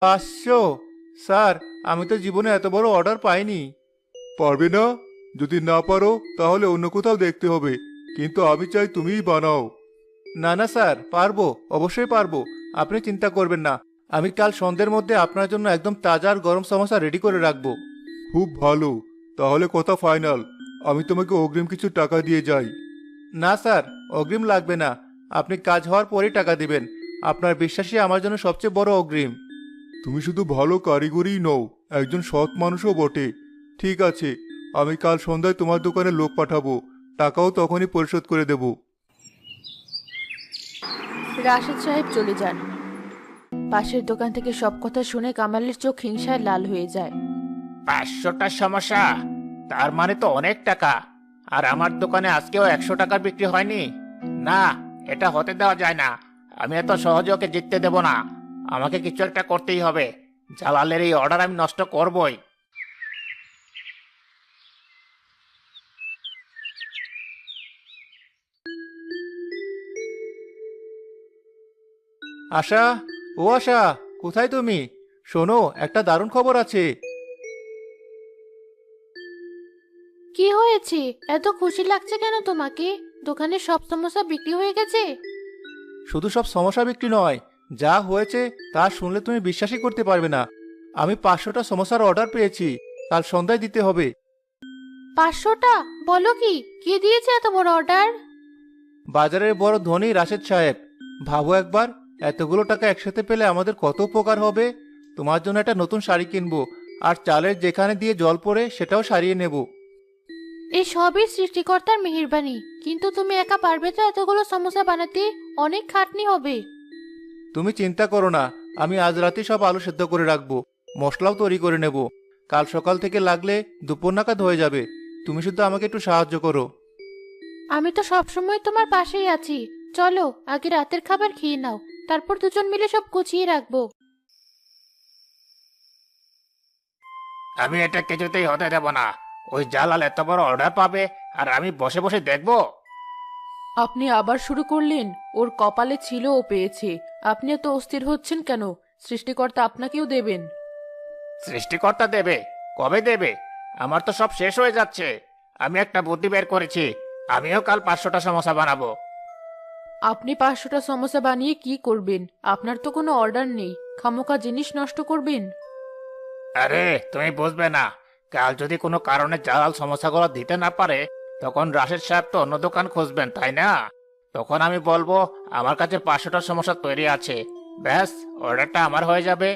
500? Sir, আমি তো জীবনে এত বড় অর্ডার পাইনি। পারবে না? যদি না পারো তাহলে অন্য কোথাও দেখতে হবে, কিন্তু আমি চাই তুমিই বানাও। না না স্যার, পারবো, অবশ্যই পারবো। আপনি চিন্তা করবেন না। আমি কাল সন্ধ্যের মধ্যে আপনার জন্য একদম তাজা আর গরম সমোসা রেডি করে রাখবো। খুব ভালো, তাহলে কথা ফাইনাল। আমি তোমাকে অগ্রিম কিছু টাকা দিয়ে যাই। না স্যার, অগ্রিম লাগবে না। আপনি কাজ হওয়ার পরেই টাকা দিবেন। আপনার বিশ্বাসই আমার জন্য সবচেয়ে বড় অগ্রিম। তুমি শুধু ভালো কারিগরই নও, একজন সৎ মানুষও বটে। ঠিক আছে, আমি কাল সন্ধ্যায় তোমার দোকানে লোক পাঠাবো। টাকাও তখনই পরিশোধ করে দেব। রাশেদ সাহেব চলে যান। পাশের দোকান থেকে সব কথা শুনে কামালের চোখ হিংসায় লাল হয়ে যায়। 500টার সমস্যা? তার মানে তো অনেক টাকা। আর আমার দোকানে আজকেও 100 টাকার বিক্রি হয়নি। না, এটা হতে দেওয়া যায় না। আমি এত সহজে ওকে জিততে দেব না। আমাকে কিছু একটা করতেই হবে। জালালের এই অর্ডার আমি নষ্ট করবই। আশা, ও আশা, কোথায় তুমি? শোনো, একটা দারুণ খবর আছে। কি হয়েছে? এত খুশি লাগছে কেন তোমাকে? দোকানে সব সমস্যা বিক্রি হয়ে গেছে? শুধু সব সমস্যা বিক্রি নয়, যা হয়েছে তা শুনলে তুমি বিশ্বাসই করতে পারবে না। আমি 500টা সমস্যার অর্ডার পেয়েছি। কাল সন্ধ্যায় দিতে হবে। 500টা? বলো কি? কে দিয়েছে এত বড় অর্ডার? বাজারের বড় ধনী রাশেদ সাহেব। ভাবো একবার, এতগুলো টাকা একসাথে পেলে আমাদের কত উপকার হবে। তোমার জন্য একটা নতুন শাড়ি কিনবো, আর চালের যেখানে দিয়ে জল পড়ে সেটাও সারিয়ে নেব। এই সবই সৃষ্টিকর্তার মেহেরবানি। কিন্তু তুমি একা পারবে তো এতগুলো সমস্যা বানাতে? অনেক খাটনি হবে। তুমি চিন্তা করো না, আমি আজ রাতেই সব আলু সেদ্ধ করে রাখবো। মশলাও তৈরি করে নেব। কাল সকাল থেকে লাগলে দুপুর নাগাদ হয়ে যাবে। তুমি শুধু আমাকে একটু সাহায্য করো। আমি তো সবসময় তোমার পাশেই আছি। চলো আগে রাতের খাবার খেয়ে নাও, তারপর দুজন মিলে সব গুছিয়ে রাখবো। আমি এটা কিছুতেই হতে দেব না। ওই জালাল এত বড় অর্ডার পাবে আর আমি বসে বসে দেখবো? আপনি আবার শুরু করলেন? ওর কপালে ছিল, ও পেয়েছে। আপনি এত অস্থির হচ্ছেন কেন? সৃষ্টিকর্তা আপনাকেও দেবেন। সৃষ্টিকর্তা দেবে? কবে দেবে? আমার তো সব শেষ হয়ে যাচ্ছে। আমি একটা বুদ্ধি বের করেছি। আমিও কাল 500টা সমস্যা বানাবো। আপনি 500টা সমস্যা বানিয়ে কি করবেন? আপনার তো কোনো অর্ডার নেই, খামোকা জিনিস নষ্ট করবেন। আরে তুমি বুঝবে না। কাল যদি কোনো কারণে জালাল সমস্যাগুলো দিতে না পারে, তখন রাশেদ সাহেব তো অন্য দোকান খুঁজবেন, তাই না? তখন আমি বলবো আমার কাছে 500টা সমস্যা তৈরি আছে। ব্যাস, অর্ডারটা আমার হয়ে যাবে।